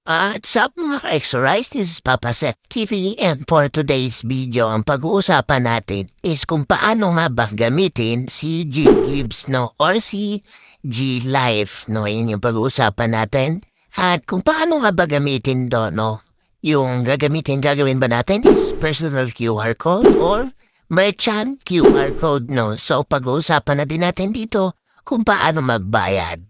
What's up mga ka-exorize? This is Papa Seth TV and for today's video, ang pag-uusapan natin is kung paano nga ba gamitin si G Gibbs or si G Life Yun yung pag-uusapan natin. At kung paano nga ba gamitin yung gagawin ba natin is personal QR code or merchant QR code So pag-uusapan na din natin dito kung paano magbayad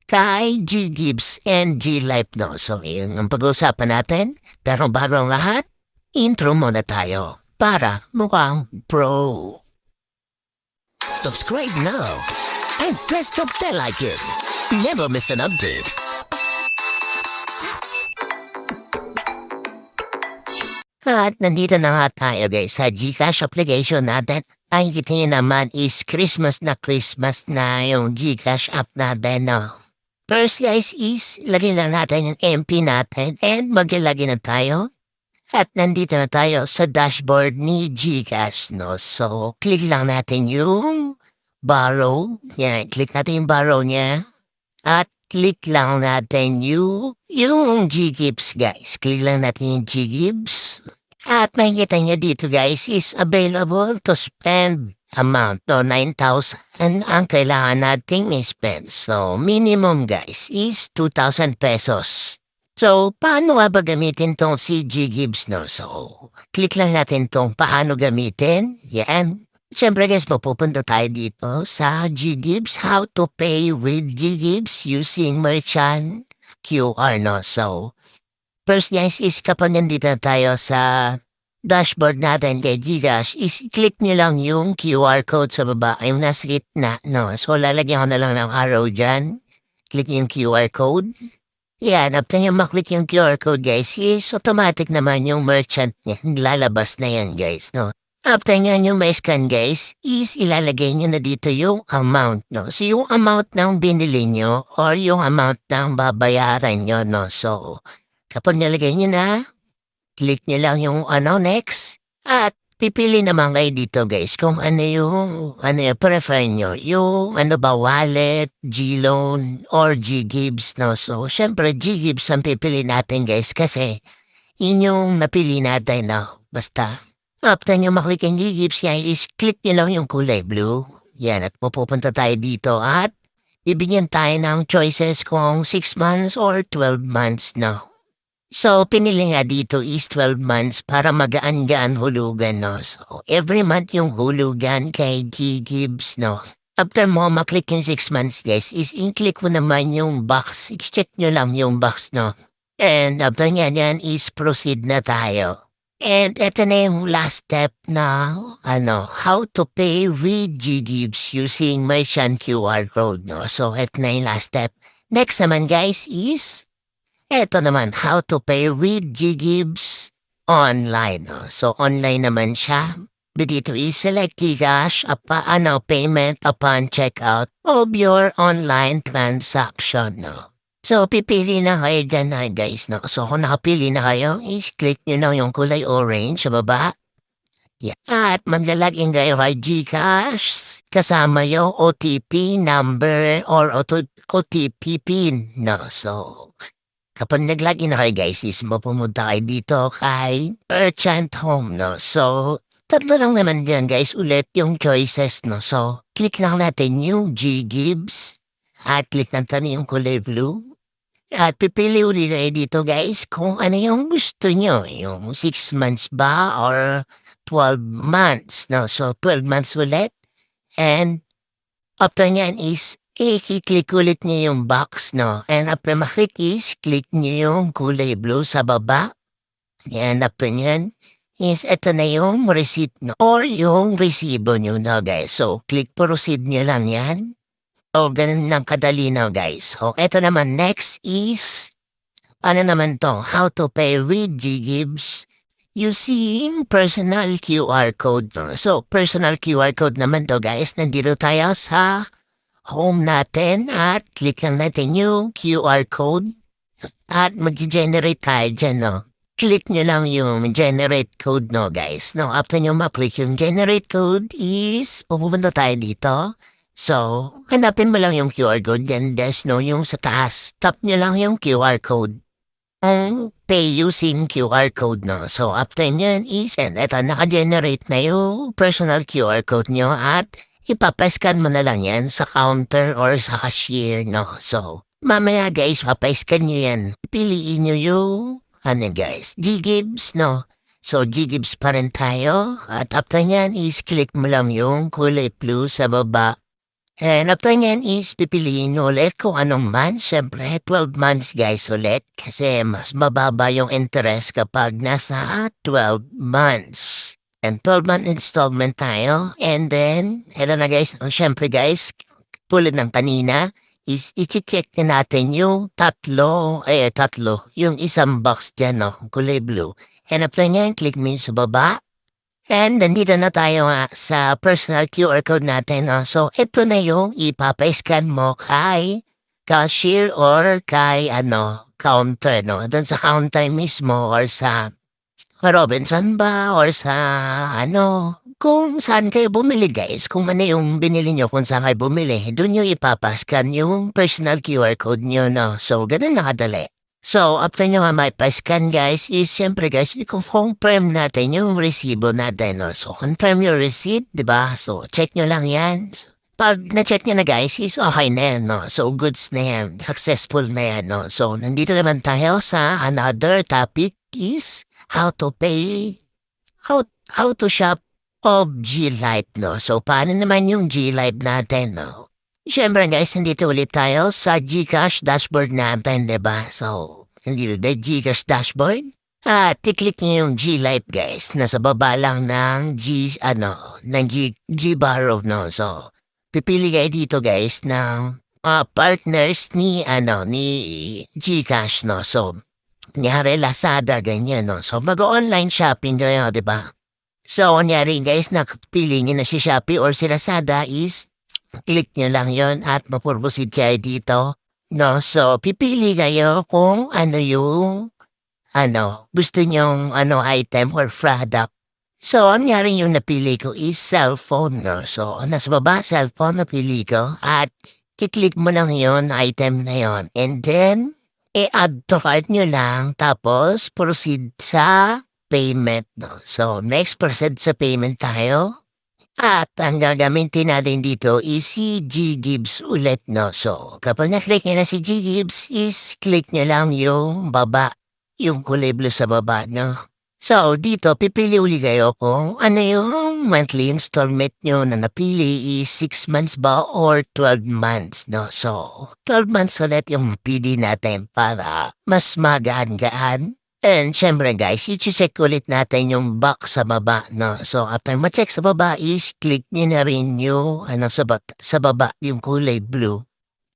kay G Gibbs and G Life So, yun ang pag-uusapan natin. Pero bago ang lahat, intro muna tayo para mukhang pro. Subscribe now and press the bell icon. Never miss an update. At nandito na nga tayo guys sa Gcash application natin. Ay kita nyo naman is Christmas na yung Gcash app natin First guys is, lagyan lang natin yung MP natin and maglagay na tayo. At nandito na tayo sa dashboard ni Gcash So, click lang natin yung borrow. Yan, click natin yung borrow niya. At click lang natin yung G-Gibbs guys. Click lang natin yung G-Gibbs. At makikita nyo dito guys is available to spend amount 9,000 ang kailangan nating i-spend. So, minimum guys is 2,000 pesos. So, paano nga ba gamitin tong si G Gibbs So, click lang natin tong paano gamitin. Yan. Siyempre guys, mapupunta tayo dito sa G Gibbs. How to pay with G Gibbs using merchant QR So, first guys is kapag nandito na tayo sa dashboard natin kay Gcash is click nyo lang yung QR code sa baba, yung nasa gitna, So, lalagyan ko na lang ng arrow dyan. Click yung QR code. Yan, after nyo maklik yung QR code, guys, is automatic naman yung merchant niya. Lalabas na yan, guys, After nyo yung may scan, guys, is ilalagay nyo na dito yung amount, So, yung amount ng binili nyo or yung amount ng babayaran nyo, So, kapag nalagay nyo na, click nyo lang yung next. At pipili naman kayo dito guys kung ano yung prefer nyo. Yung wallet, G-Loan, or G-Gibbs So, syempre G-Gibbs ang pipili natin guys kasi yun yung napili natin Basta, after nyo maklik yung G-Gibbs is click nyo lang yung kulay blue. Yan, at pupunta tayo dito at bibigyan tayo ng choices kung 6 months or 12 months So, pinili nga dito is 12 months para magaan-gaan hulugan, So, every month yung hulugan kay G Gibbs, After mo maklik yung 6 months, guys, is i-click mo naman yung box. I-check nyo lang yung box, And after yan is proceed na tayo. And eto na yung last step how to pay with G Gibbs using merchant QR code, So, eto na yung last step. Next naman, guys, is eto naman, how to pay with G Gibbs online. So, online naman siya. Dito i-select Gcash payment upon checkout of your online transaction. So, pipili na kayo dyan guys. So, kung nakapili na kayo, is-click nyo yung kulay orange sa baba. Yeah. At maglalagin kayo kay Gcash kasama yung OTP number or OTP PIN. So, kapag nag-login na kayo guys, is pumunta kayo dito kay Merchant Home, So, tatlo lang naman dyan guys ulit yung choices, So, click lang natin yung G Gibbs at click natin yung kulay blue. At pipili ulit kayo dito guys kung ano yung gusto nyo, yung 6 months ba or 12 months, So, 12 months ulit. And after nyan is i-click ulit niyo yung box, And after maklik is, click niyo yung kulay blue sa baba. And after nyan is, ito na yung receipt, Or yung resibo nyo, guys. So, click proceed nyo lang yan. O, ganun lang kadali guys. So, ito naman next is, ano naman to? How to pay with G Gibbs using personal QR code, So, personal QR code naman to, guys. Nandito tayo sa home natin at click lang natin yung QR code at mag-generate tayo dyan, Click nyo lang yung generate code, guys. After nyo ma-click yung generate code is pupunta tayo dito. So, hanapin mo lang yung QR code, then yung sa taas, tap nyo lang yung QR code. ang pay using QR code, no? So, after nyan is, and eto, naka-generate na yung personal QR code nyo at ipapascan mo na lang yan sa counter or sa cashier, no? So, mamaya guys, papascan nyo yan. Piliin nyo yung, ano guys, G-Gibbs, no? So, G-Gibbs pa rin tayo. At after nyan is, click mo lang yung kulay blue sa baba. And after nyan is pipiliin nyo ulit kung anong month. Siyempre, 12 months guys ulit. Kasi mas mababa yung interest kapag nasa 12 months. And 12-month installment tayo. And then, eto na guys. Siyempre guys, tulad ng kanina, is i-check na natin yung tatlo. Yung isang box dyan, no? Kulay blue. And after nyan, click mo yung sa baba. And nandito na tayo nga sa personal QR code natin. No? So, ito na yung ipapa-scan mo kay cashier or kay counter. No? Doon sa counter mismo or sa Robinson ba or sa kung saan kayo bumili guys. Kung ano yung binili nyo kung saan kayo bumili. Doon yung ipapascan yung personal QR code nyo. No? So, ganun nakadali. So, after nyo nga may pa-scan guys, is siyempre guys, i-confirm natin yung resibo natin. No? So, confirm your receipt, diba? So, check nyo lang yan. Pag na-check nyo na guys, is okay na yan, no? So, goods na yan. Successful na yan, no? So, nandito naman tayo sa another topic is how to pay, how to shop of G-Life, no? So, paano naman yung G-Life natin, no? Siyempre guys, nandito ulit tayo sa GCash dashboard natin, diba? So, nandito na GCash dashboard. At i-click nyo yung G-Life guys. Nasa baba lang ng G-Borrow, no? So, pipili kayo dito guys ng partners ni GCash, no? So, kunyari Lazada, ganyan, no? So, mag-online shopping kayo, diba? So, kunyari guys, nakapili nyo na si Shopee or si Lazada is click nyo lang yon at mapurbusid kayo dito. No? So, pipili kayo kung ano yung gusto nyong item or product. So, ang nangyari yung napili ko is cellphone. No? So, nasa baba, cellphone napili ko at kiklik mo lang yon item na yon. And then, i-add to cart nyo lang tapos proceed sa payment. No? So, next proceed sa payment tayo. At ang gagamitin natin dito is si G-Gibbs ulit, no? So, kapag na-click nyo na si G-Gibbs is click nyo lang yung baba, yung kulay blue sa baba, no? So, dito, pipili uli kayo kung ano yung monthly installment nyo na napili is 6 months ba or 12 months, no? So, 12 months ulit yung pili natin para mas magaan-gaan. And syempre guys, i-check ulit natin yung box sa baba, no? So, after ma-check sa baba is click nyo na rin yung sa baba, yung kulay blue.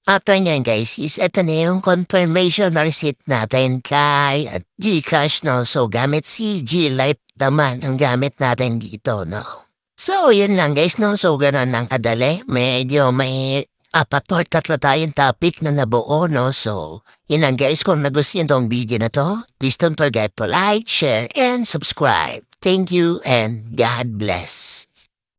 After nyan guys, is eto na yung confirmation receipt natin kay GCash, no? So, gamit si G-Life naman ang gamit natin dito, no? So, yun lang guys, no? So, ganun lang kadali. Medyo may apat or tatlo tayong topic na nabuo, no? So, yun lang guys, kung nagustuhan tong video na to, please don't forget to like, share, and subscribe. Thank you and God bless.